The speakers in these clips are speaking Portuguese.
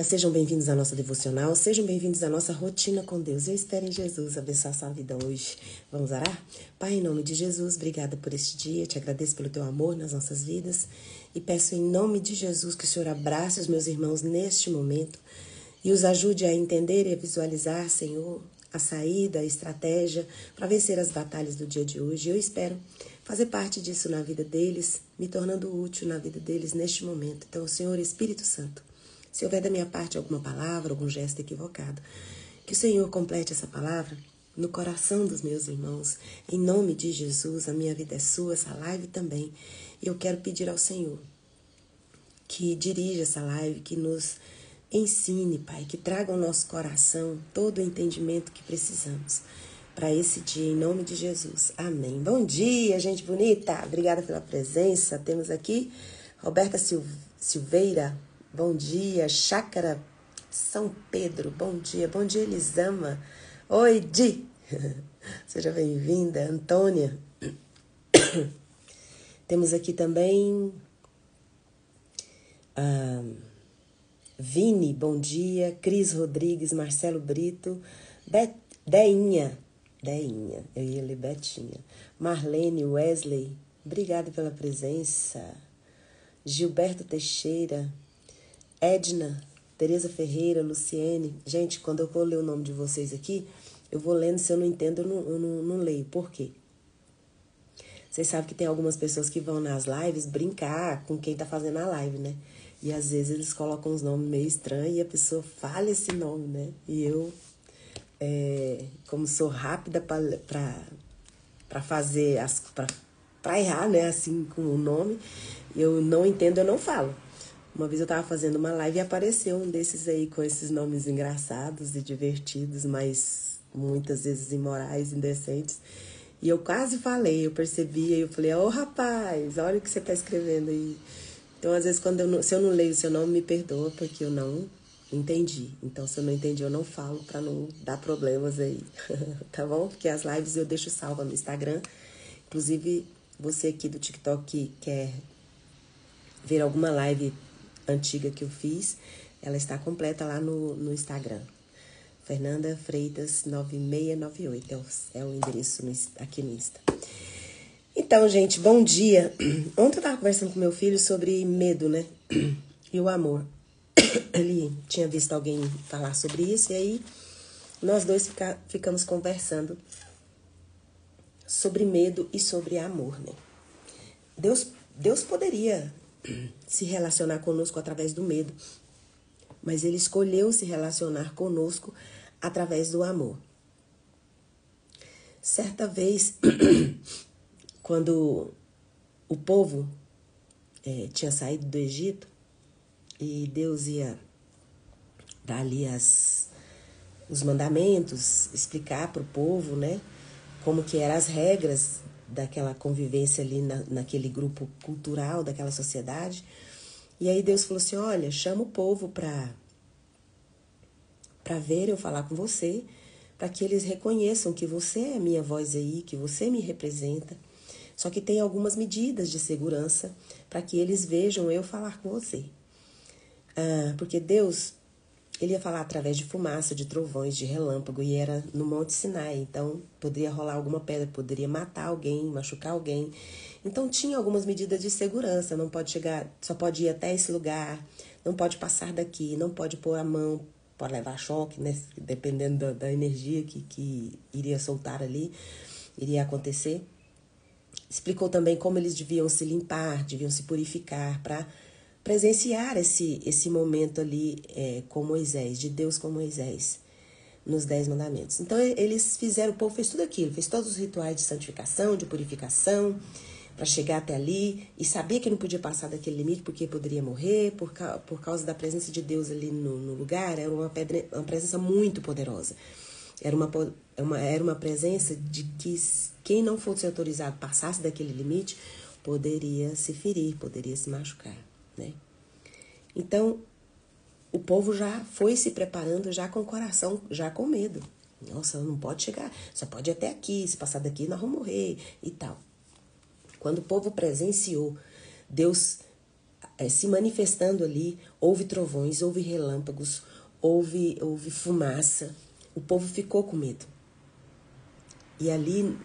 Sejam bem-vindos à nossa devocional, sejam bem-vindos à nossa rotina com Deus. Eu espero em Jesus abençoar a sua vida hoje. Vamos orar? Pai, em nome de Jesus, obrigada por este dia, te agradeço pelo teu amor nas nossas vidas e peço em nome de Jesus que o Senhor abrace os meus irmãos neste momento e os ajude a entender e a visualizar, Senhor, a saída, a estratégia para vencer as batalhas do dia de hoje. Eu espero fazer parte disso na vida deles, me tornando útil na vida deles neste momento. Então, Senhor Espírito Santo, se houver da minha parte alguma palavra, algum gesto equivocado, que o Senhor complete essa palavra no coração dos meus irmãos. Em nome de Jesus, a minha vida é sua, essa live também. E eu quero pedir ao Senhor que dirija essa live, que nos ensine, Pai, que traga ao nosso coração todo o entendimento que precisamos para esse dia, em nome de Jesus. Amém. Bom dia, gente bonita. Obrigada pela presença. Temos aqui Roberta Silveira. Bom dia, Chácara São Pedro, bom dia, Elisama. Oi, Di, seja bem-vinda, Antônia. Temos aqui também Vini, bom dia, Cris Rodrigues, Marcelo Brito, Deinha, eu ia ler Betinha, Marlene, Wesley, obrigada pela presença, Gilberto Teixeira, Edna, Tereza Ferreira, Luciene. Gente, quando eu vou ler o nome de vocês aqui, eu vou lendo, se eu não entendo, eu não leio. Por quê? Vocês sabem que tem algumas pessoas que vão nas lives brincar com quem tá fazendo a live, né? E às vezes eles colocam uns nomes meio estranhos e a pessoa fala esse nome, né? E eu, como sou rápida pra fazer, pra errar, né? Assim, com o nome, eu não entendo, eu não falo. Uma vez eu tava fazendo uma live e apareceu um desses aí com esses nomes engraçados e divertidos, mas muitas vezes imorais, indecentes. E eu quase falei, eu percebi, aí eu falei, ô rapaz, olha o que você tá escrevendo aí. Então, às vezes, se eu não leio o seu nome, me perdoa, porque eu não entendi. Então, se eu não entendi, eu não falo pra não dar problemas aí, tá bom? Porque as lives eu deixo salva no Instagram. Inclusive, você aqui do TikTok que quer ver alguma live antiga que eu fiz, ela está completa lá no Instagram. Fernanda Freitas 9698 é o endereço aqui no Insta. Então, gente, bom dia. Ontem eu estava conversando com meu filho sobre medo, né? E o amor. Ele tinha visto alguém falar sobre isso e aí nós dois ficamos conversando sobre medo e sobre amor, né? Deus poderia se relacionar conosco através do medo, mas ele escolheu se relacionar conosco através do amor. Certa vez, quando o povo tinha saído do Egito e Deus ia dar ali os mandamentos, explicar para o povo, né, como que eram as regras daquela convivência ali naquele grupo cultural, daquela sociedade. E aí Deus falou assim, olha, chama o povo para ver eu falar com você, para que eles reconheçam que você é a minha voz aí, que você me representa. Só que tem algumas medidas de segurança para que eles vejam eu falar com você. Porque Deus, ele ia falar através de fumaça, de trovões, de relâmpago, e era no Monte Sinai. Então, poderia rolar alguma pedra, poderia matar alguém, machucar alguém. Então, tinha algumas medidas de segurança. Não pode chegar, só pode ir até esse lugar, não pode passar daqui, não pode pôr a mão, pode levar choque, né? Dependendo da energia que iria soltar ali, iria acontecer. Explicou também como eles deviam se limpar, deviam se purificar para presenciar esse momento ali com Moisés, de Deus com Moisés, nos 10 mandamentos. Então, eles fizeram, o povo fez tudo aquilo, fez todos os rituais de santificação, de purificação, para chegar até ali, e sabia que não podia passar daquele limite, porque poderia morrer, por causa da presença de Deus ali no lugar. Era uma presença muito poderosa. Era uma presença de que quem não fosse autorizado passasse daquele limite, poderia se ferir, poderia se machucar, né? Então, o povo já foi se preparando, já com o coração, já com medo. Nossa, não pode chegar, só pode ir até aqui, se passar daqui nós vamos morrer e tal. Quando o povo presenciou Deus se manifestando ali. Houve trovões, houve relâmpagos, houve fumaça. O povo ficou com medo. E ali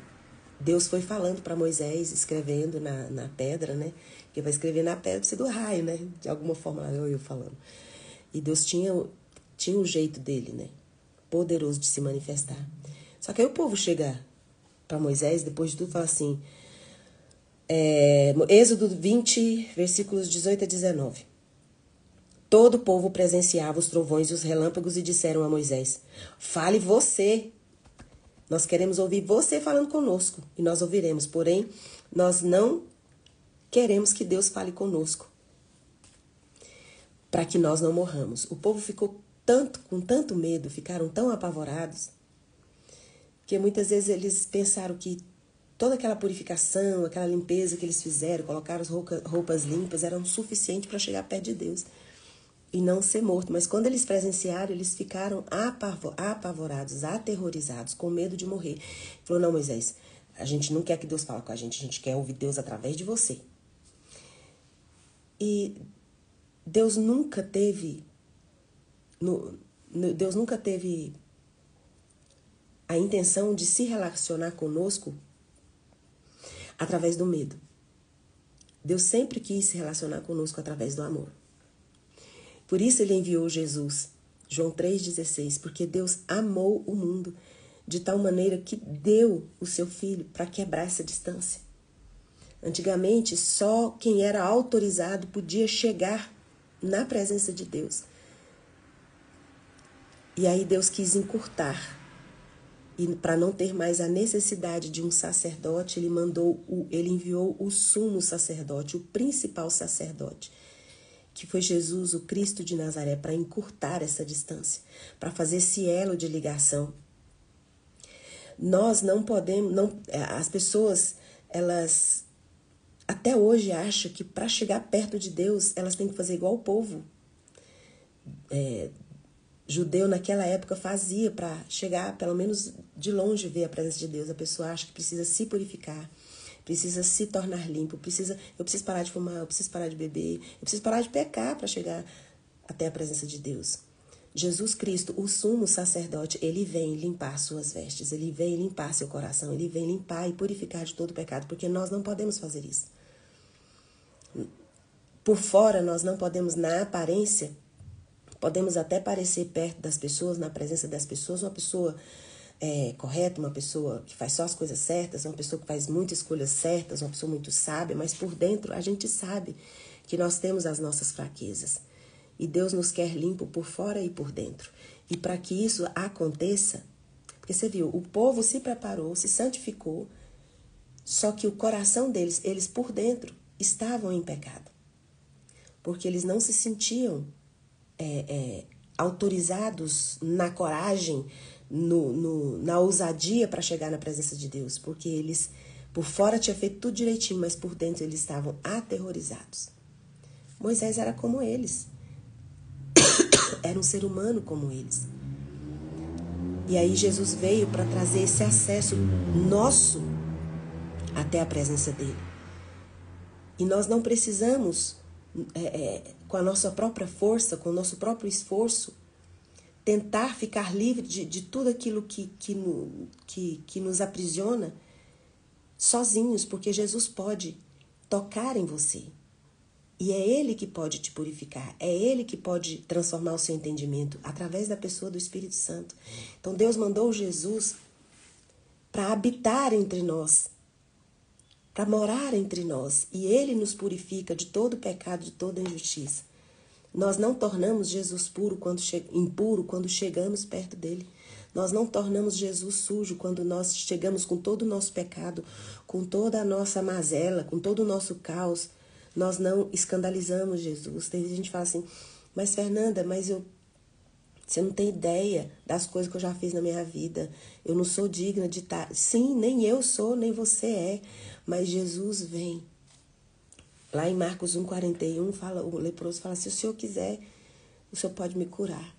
Deus foi falando para Moisés, escrevendo na pedra, né? Porque vai escrever na pedra precisa do raio, né? De alguma forma, eu falando. E Deus tinha um jeito dele, né? Poderoso de se manifestar. Só que aí o povo chega para Moisés, depois de tudo, fala assim, Êxodo 20, versículos 18 a 19. Todo o povo presenciava os trovões e os relâmpagos e disseram a Moisés, fale você. Nós queremos ouvir você falando conosco e nós ouviremos. Porém, nós não queremos que Deus fale conosco para que nós não morramos. O povo ficou com tanto medo, ficaram tão apavorados, que muitas vezes eles pensaram que toda aquela purificação, aquela limpeza que eles fizeram, colocaram as roupas limpas, eram suficiente para chegar perto de Deus e não ser morto. Mas quando eles presenciaram, eles ficaram apavorados, aterrorizados, com medo de morrer. Falou, não, Moisés, a gente não quer que Deus fale com a gente quer ouvir Deus através de você. E Deus nunca teve a intenção de se relacionar conosco através do medo. Deus sempre quis se relacionar conosco através do amor. Por isso ele enviou Jesus, João 3,16, porque Deus amou o mundo de tal maneira que deu o seu Filho para quebrar essa distância. Antigamente, só quem era autorizado podia chegar na presença de Deus. E aí Deus quis encurtar. E para não ter mais a necessidade de um sacerdote, ele enviou o sumo sacerdote, o principal sacerdote, que foi Jesus, o Cristo de Nazaré, para encurtar essa distância, para fazer esse elo de ligação. Nós não podemos, as pessoas, elas até hoje acham que para chegar perto de Deus, elas têm que fazer igual o povo judeu naquela época fazia para chegar, pelo menos de longe, ver a presença de Deus. A pessoa acha que precisa se purificar, precisa se tornar limpo, eu preciso parar de fumar, eu preciso parar de beber, eu preciso parar de pecar para chegar até a presença de Deus. Jesus Cristo, o sumo sacerdote, ele vem limpar suas vestes, ele vem limpar seu coração, ele vem limpar e purificar de todo o pecado, porque nós não podemos fazer isso. Por fora, nós não podemos, na aparência, podemos até parecer perto das pessoas, na presença das pessoas, uma pessoa correta, uma pessoa que faz só as coisas certas, uma pessoa que faz muitas escolhas certas, uma pessoa muito sábia, mas por dentro a gente sabe que nós temos as nossas fraquezas. E Deus nos quer limpo por fora e por dentro. E para que isso aconteça, porque você viu, o povo se preparou, se santificou, só que o coração deles, eles por dentro, estavam em pecado. Porque eles não se sentiam autorizados na coragem, na ousadia para chegar na presença de Deus. Porque eles, por fora, tinham feito tudo direitinho, mas por dentro eles estavam aterrorizados. Moisés era como eles. Era um ser humano como eles. E aí Jesus veio para trazer esse acesso nosso até a presença dele. E nós não precisamos, com a nossa própria força, com o nosso próprio esforço, tentar ficar livre de tudo aquilo que nos aprisiona sozinhos, porque Jesus pode tocar em você. E é Ele que pode te purificar, é Ele que pode transformar o seu entendimento através da pessoa do Espírito Santo. Então Deus mandou Jesus para habitar entre nós, para morar entre nós. E Ele nos purifica de todo pecado, de toda injustiça. Nós não tornamos Jesus impuro quando chegamos perto dele. Nós não tornamos Jesus sujo quando nós chegamos com todo o nosso pecado, com toda a nossa mazela, com todo o nosso caos. Nós não escandalizamos Jesus. Tem gente que fala assim, mas Fernanda, você não tem ideia das coisas que eu já fiz na minha vida. Eu não sou digna de estar... Sim, nem eu sou, nem você é. Mas Jesus vem. Lá em Marcos 1,41, o leproso fala, se o Senhor quiser, o Senhor pode me curar.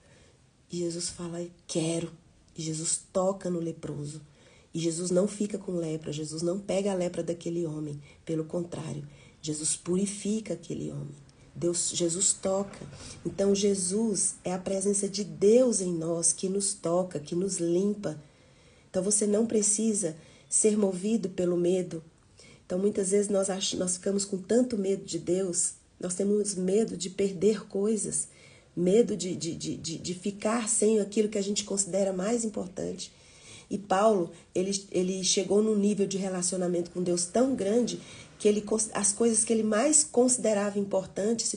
E Jesus fala, quero. E Jesus toca no leproso. E Jesus não fica com lepra. Jesus não pega a lepra daquele homem. Pelo contrário, Jesus purifica aquele homem. Jesus toca. Então Jesus é a presença de Deus em nós que nos toca, que nos limpa. Então você não precisa ser movido pelo medo. Então muitas vezes nós ficamos com tanto medo de Deus, nós temos medo de perder coisas, medo de ficar sem aquilo que a gente considera mais importante. E Paulo, ele chegou num nível de relacionamento com Deus tão grande que as coisas que ele mais considerava importantes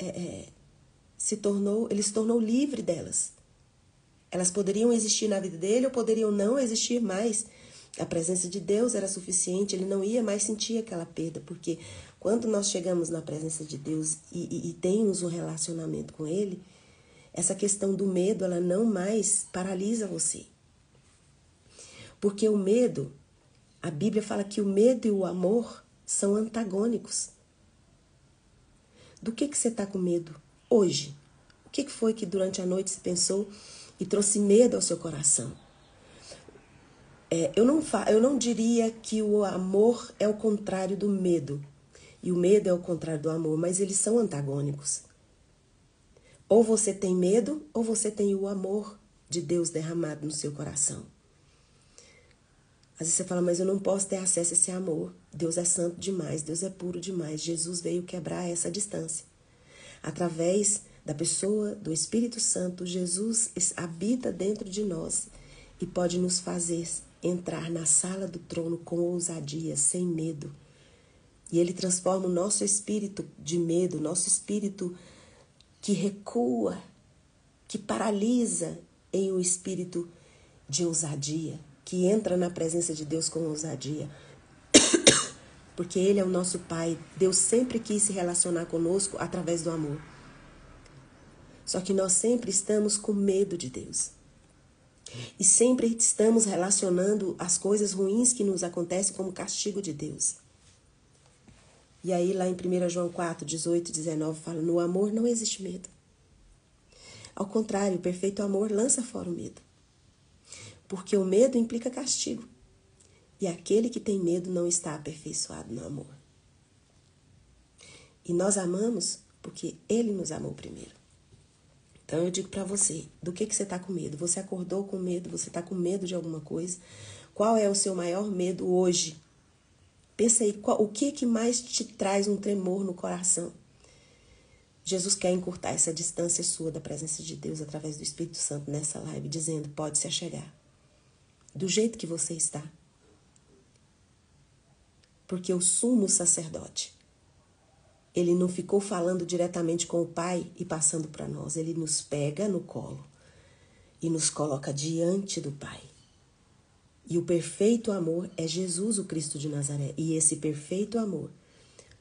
ele se tornou livre delas. Elas poderiam existir na vida dele ou poderiam não existir mais. A presença de Deus era suficiente, ele não ia mais sentir aquela perda, porque quando nós chegamos na presença de Deus e temos um relacionamento com ele, essa questão do medo, ela não mais paralisa você. Porque o medo, a Bíblia fala que o medo e o amor são antagônicos. Do que você está com medo hoje? O que foi que durante a noite você pensou e trouxe medo ao seu coração? Eu não diria que o amor é o contrário do medo. E o medo é o contrário do amor, mas eles são antagônicos. Ou você tem medo, ou você tem o amor de Deus derramado no seu coração. Às vezes você fala, mas eu não posso ter acesso a esse amor. Deus é santo demais, Deus é puro demais. Jesus veio quebrar essa distância. Através da pessoa do Espírito Santo, Jesus habita dentro de nós e pode nos fazer entrar na sala do trono com ousadia, sem medo. E ele transforma o nosso espírito de medo, nosso espírito que recua, que paralisa, em um espírito de ousadia, que entra na presença de Deus com ousadia. Porque ele é o nosso Pai. Deus sempre quis se relacionar conosco através do amor. Só que nós sempre estamos com medo de Deus. E sempre estamos relacionando as coisas ruins que nos acontecem como castigo de Deus. E aí lá em 1 João 4, 18 e 19 fala, no amor não existe medo. Ao contrário, o perfeito amor lança fora o medo. Porque o medo implica castigo. E aquele que tem medo não está aperfeiçoado no amor. E nós amamos porque ele nos amou primeiro. Então eu digo para você, do que você está com medo? Você acordou com medo? Você está com medo de alguma coisa? Qual é o seu maior medo hoje? Pensa aí, o que mais te traz um tremor no coração? Jesus quer encurtar essa distância sua da presença de Deus através do Espírito Santo nessa live, dizendo, pode se achegar. Do jeito que você está. Porque o sumo sacerdote, ele não ficou falando diretamente com o Pai e passando para nós. Ele nos pega no colo e nos coloca diante do Pai. E o perfeito amor é Jesus, o Cristo de Nazaré. E esse perfeito amor,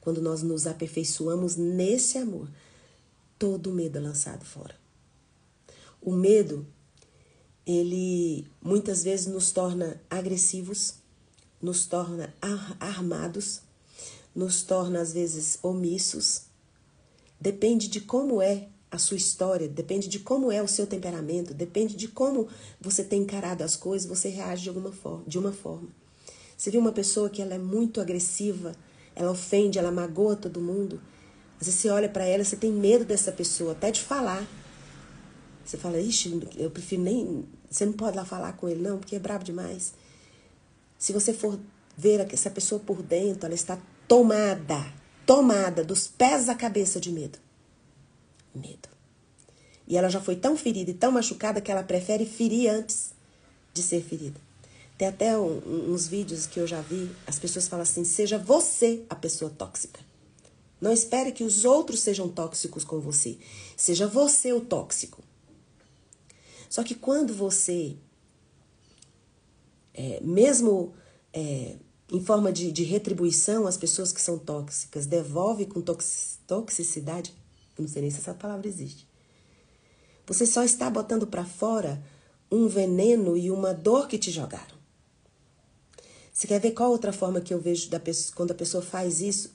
quando nós nos aperfeiçoamos nesse amor, todo medo é lançado fora. O medo, ele muitas vezes nos torna agressivos, nos torna armados, nos torna às vezes omissos. Depende de como é a sua história, depende de como é o seu temperamento, depende de como você tem encarado as coisas, você reage de uma forma. Você viu uma pessoa que ela é muito agressiva, ela ofende, ela magoa todo mundo. Às vezes você olha para ela, você tem medo dessa pessoa, até de falar. Você fala, ixi, eu prefiro nem... Você não pode lá falar com ele, não, porque é brabo demais. Se você for ver essa pessoa por dentro, ela está tomada dos pés à cabeça de medo. Medo. E ela já foi tão ferida e tão machucada que ela prefere ferir antes de ser ferida. Tem até uns vídeos que eu já vi, as pessoas falam assim, seja você a pessoa tóxica. Não espere que os outros sejam tóxicos com você. Seja você o tóxico. Só que quando você, mesmo em forma de retribuição, as pessoas que são tóxicas devolve com toxicidade, eu não sei nem se essa palavra existe. Você só está botando para fora um veneno e uma dor que te jogaram. Você quer ver qual outra forma que eu vejo quando a pessoa faz isso?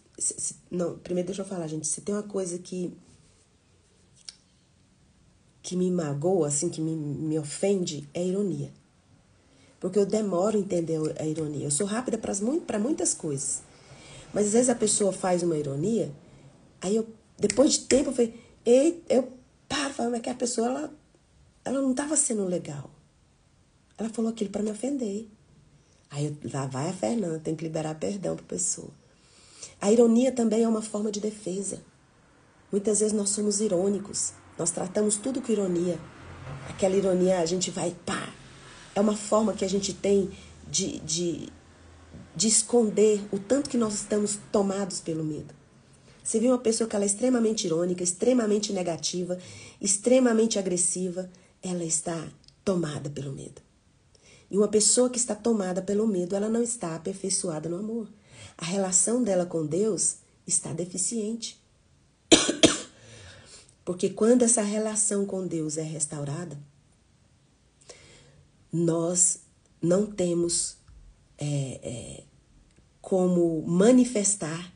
Não, primeiro deixa eu falar, gente. Se tem uma coisa que me magoa, assim, que me ofende, é a ironia. Porque eu demoro a entender a ironia. Eu sou rápida para muitas coisas. Mas às vezes a pessoa faz uma ironia Aí eu, depois de tempo, eu falei, ei, eu paro, falei, mas que a pessoa, ela não estava sendo legal. Ela falou aquilo para me ofender. Aí lá vai a Fernanda, tem que liberar perdão para a pessoa. A ironia também é uma forma de defesa. Muitas vezes nós somos irônicos. Nós tratamos tudo com ironia. Aquela ironia, a gente vai, pá. É uma forma que a gente tem de esconder o tanto que nós estamos tomados pelo medo. Você vê uma pessoa que ela é extremamente irônica, extremamente negativa, extremamente agressiva, ela está tomada pelo medo. E uma pessoa que está tomada pelo medo, ela não está aperfeiçoada no amor. A relação dela com Deus está deficiente. Porque quando essa relação com Deus é restaurada, nós não temos como manifestar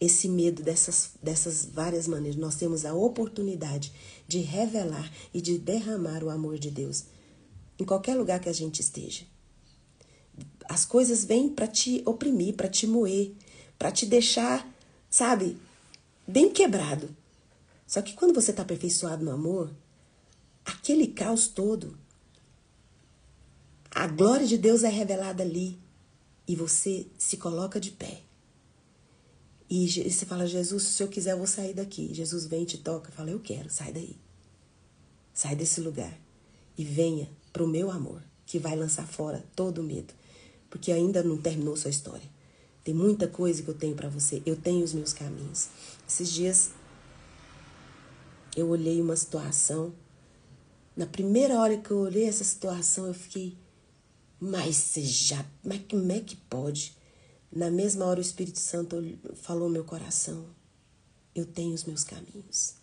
esse medo dessas várias maneiras. Nós temos a oportunidade de revelar e de derramar o amor de Deus em qualquer lugar que a gente esteja. As coisas vêm para te oprimir, para te moer, para te deixar, sabe, bem quebrado. Só que quando você está aperfeiçoado no amor, aquele caos todo, a glória de Deus é revelada ali e você se coloca de pé. E você fala, Jesus, se eu quiser eu vou sair daqui. Jesus vem e te toca e fala, eu quero, sai daí. Sai desse lugar e venha para o meu amor, que vai lançar fora todo o medo. Porque ainda não terminou sua história. Tem muita coisa que eu tenho para você. Eu tenho os meus caminhos. Esses dias eu olhei uma situação. Na primeira hora que eu olhei essa situação, eu fiquei, mas como é que pode? Na mesma hora o Espírito Santo falou no meu coração, eu tenho os meus caminhos.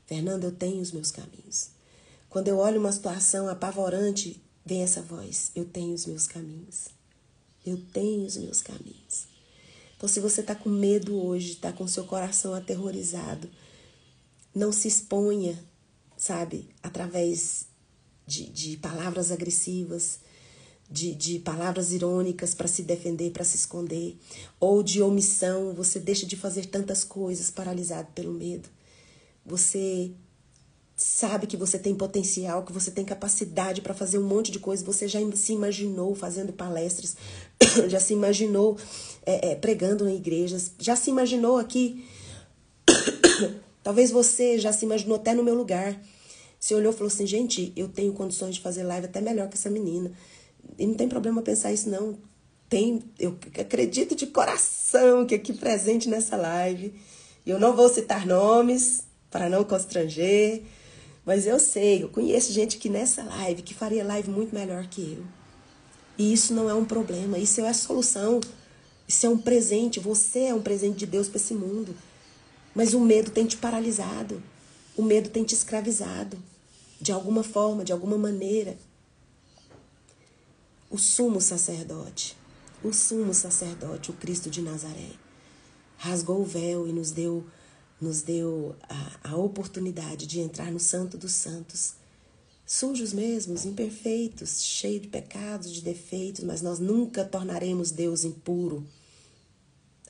Fernanda, eu tenho os meus caminhos. Quando eu olho uma situação apavorante, vem essa voz, eu tenho os meus caminhos. Eu tenho os meus caminhos. Então, se você está com medo hoje, está com seu coração aterrorizado, não se exponha, sabe, através de palavras agressivas, de palavras irônicas para se defender, para se esconder, ou de omissão. Você deixa de fazer tantas coisas paralisado pelo medo. Você sabe que você tem potencial, que você tem capacidade para fazer um monte de coisa. Você já se imaginou fazendo palestras, já se imaginou pregando em igrejas, já se imaginou aqui. Talvez você já se imaginou até no meu lugar. Você olhou e falou assim, gente, eu tenho condições de fazer live até melhor que essa menina. E não tem problema pensar isso, não. Eu acredito de coração que aqui presente nessa live, eu não vou citar nomes para não constranger, mas eu sei, eu conheço gente que nessa live, que faria live muito melhor que eu. E isso não é um problema, isso é a solução. Isso é um presente, você é um presente de Deus para esse mundo. Mas o medo tem te paralisado, o medo tem te escravizado, de alguma forma, de alguma maneira. O sumo sacerdote, o Cristo de Nazaré, rasgou o véu e nos deu a oportunidade de entrar no Santo dos Santos, sujos mesmos, imperfeitos, cheios de pecados, de defeitos, mas nós nunca tornaremos Deus impuro.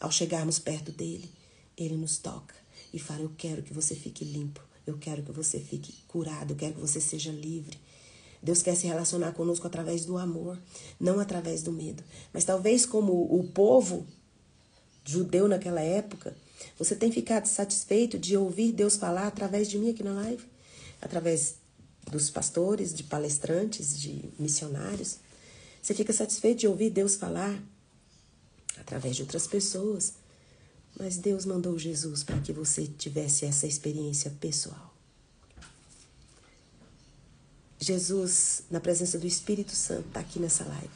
Ao chegarmos perto dele, ele nos toca e fala, eu quero que você fique limpo, eu quero que você fique curado, eu quero que você seja livre. Deus quer se relacionar conosco através do amor, não através do medo. Mas talvez como o povo judeu naquela época, você tem ficado satisfeito de ouvir Deus falar através de mim aqui na live? Através dos pastores, de palestrantes, de missionários. Você fica satisfeito de ouvir Deus falar através de outras pessoas. Mas Deus mandou Jesus para que você tivesse essa experiência pessoal. Jesus, na presença do Espírito Santo, está aqui nessa live.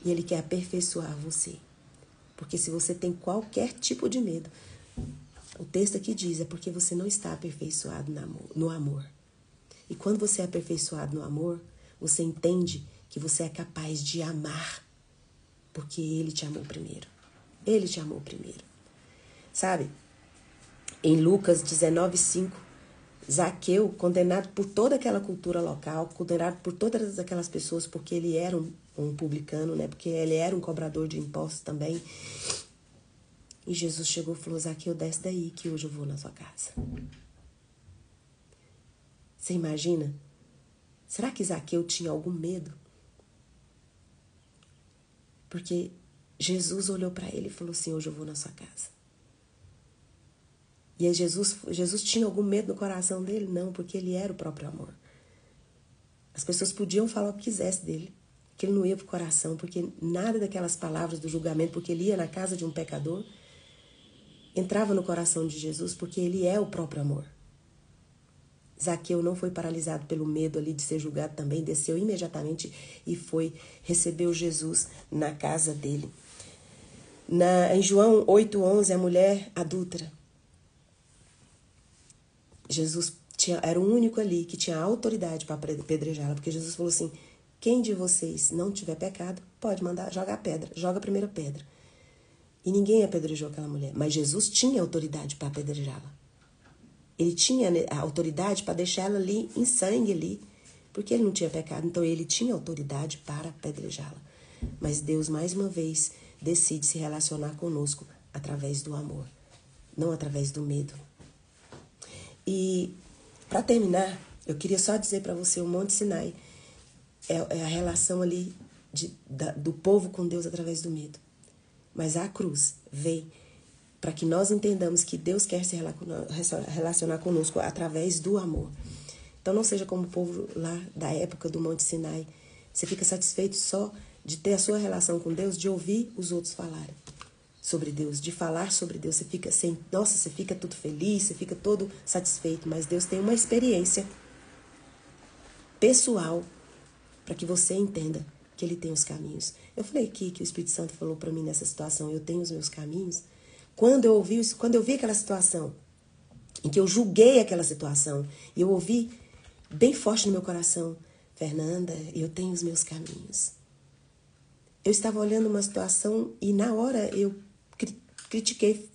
E Ele quer aperfeiçoar você. Porque se você tem qualquer tipo de medo, o texto aqui diz, é porque você não está aperfeiçoado no amor. E quando você é aperfeiçoado no amor, você entende que você é capaz de amar. Porque Ele te amou primeiro. Ele te amou primeiro. Sabe? Em Lucas 19:5, Zaqueu, condenado por toda aquela cultura local, condenado por todas aquelas pessoas, porque ele era um publicano, né? Porque ele era um cobrador de impostos também. E Jesus chegou e falou: Zaqueu, desce daí que hoje eu vou na sua casa. Você imagina? Será que Zaqueu tinha algum medo? Porque Jesus olhou para ele e falou assim: hoje eu vou na sua casa. E aí Jesus tinha algum medo no coração dele? Não, porque ele era o próprio amor. As pessoas podiam falar o que quisesse dele, que ele não ia pro coração, porque nada daquelas palavras do julgamento, porque ele ia na casa de um pecador, entrava no coração de Jesus, porque ele é o próprio amor. Zaqueu não foi paralisado pelo medo ali de ser julgado também, desceu imediatamente e recebeu Jesus na casa dele. Em João 8:11, a mulher adúltera. Jesus era o único ali que tinha autoridade para apedrejá-la, porque Jesus falou assim: quem de vocês não tiver pecado, pode mandar jogar a pedra, joga a primeira pedra. E ninguém apedrejou aquela mulher, mas Jesus tinha autoridade para apedrejá-la. Ele tinha a autoridade para deixar ela ali em sangue ali, porque ele não tinha pecado, então ele tinha autoridade para apedrejá-la. Mas Deus, mais uma vez, decide se relacionar conosco através do amor, não através do medo. E, para terminar, eu queria só dizer para você, o Monte Sinai é a relação ali do povo com Deus através do medo. Mas a cruz veio para que nós entendamos que Deus quer se relacionar conosco através do amor. Então não seja como o povo lá da época do Monte Sinai. Você fica satisfeito só de ter a sua relação com Deus, de ouvir os outros falarem sobre Deus, de falar sobre Deus. Você fica você fica tudo feliz, você fica todo satisfeito. Mas Deus tem uma experiência pessoal para que você entenda que Ele tem os caminhos. Eu falei aqui que o Espírito Santo falou para mim nessa situação: eu tenho os meus caminhos. Quando eu vi aquela situação, em que eu julguei aquela situação, e eu ouvi bem forte no meu coração: Fernanda, eu tenho os meus caminhos. Eu estava olhando uma situação e na hora eu critiquei,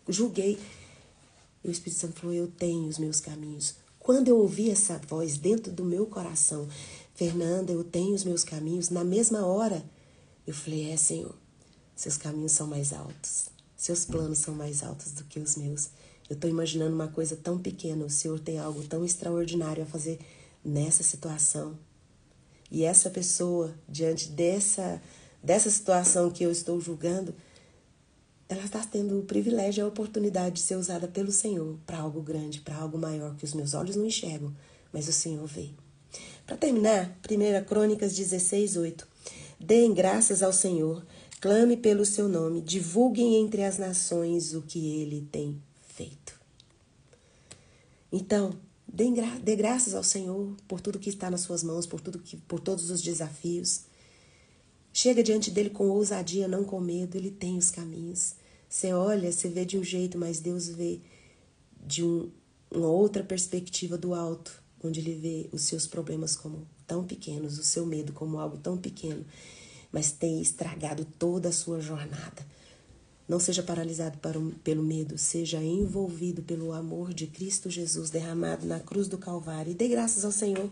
julguei. E o Espírito Santo falou: eu tenho os meus caminhos. Quando eu ouvi essa voz dentro do meu coração: Fernanda, eu tenho os meus caminhos, na mesma hora eu falei: Senhor, seus caminhos são mais altos. Seus planos são mais altos do que os meus. Eu estou imaginando uma coisa tão pequena. O Senhor tem algo tão extraordinário a fazer nessa situação. E essa pessoa, diante dessa situação que eu estou julgando, ela está tendo o privilégio e a oportunidade de ser usada pelo Senhor para algo grande, para algo maior que os meus olhos não enxergam, mas o Senhor vê. Para terminar, 1 Crônicas 16:8. Deem graças ao Senhor, clame pelo seu nome, divulguem entre as nações o que ele tem feito. Então, dê graças ao Senhor por tudo que está nas suas mãos, por todos os desafios. Chega diante dele com ousadia, não com medo. Ele tem os caminhos. Você olha, você vê de um jeito, mas Deus vê de uma outra perspectiva do alto, onde ele vê os seus problemas como tão pequenos, o seu medo como algo tão pequeno, mas tem estragado toda a sua jornada. Não seja paralisado pelo medo, seja envolvido pelo amor de Cristo Jesus derramado na cruz do Calvário. E dê graças ao Senhor,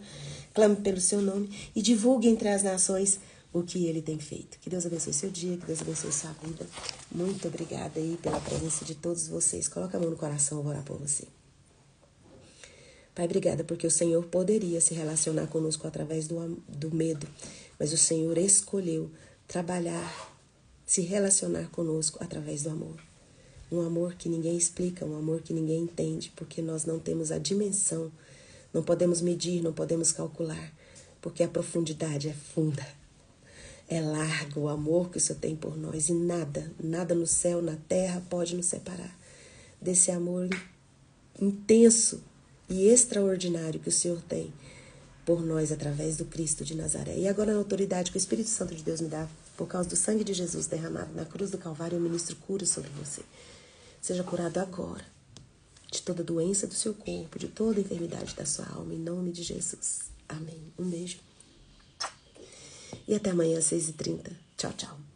clame pelo seu nome e divulgue entre as nações o que ele tem feito. Que Deus abençoe seu dia, que Deus abençoe sua vida. Muito obrigada aí pela presença de todos vocês. Coloca a mão no coração, eu vou orar por você. Pai, obrigada porque o Senhor poderia se relacionar conosco através do medo, mas o Senhor escolheu trabalhar, se relacionar conosco através do amor. Um amor que ninguém explica, um amor que ninguém entende, porque nós não temos a dimensão, não podemos medir, não podemos calcular, porque a profundidade é funda, é largo o amor que o Senhor tem por nós e nada no céu, na terra pode nos separar desse amor intenso e extraordinário que o Senhor tem por nós através do Cristo de Nazaré. E agora, na autoridade que o Espírito Santo de Deus me dá, por causa do sangue de Jesus derramado na cruz do Calvário, eu ministro cura sobre você. Seja curado agora de toda doença do seu corpo, de toda enfermidade da sua alma, em nome de Jesus. Amém. Um beijo. E até amanhã às 6h30. Tchau, tchau.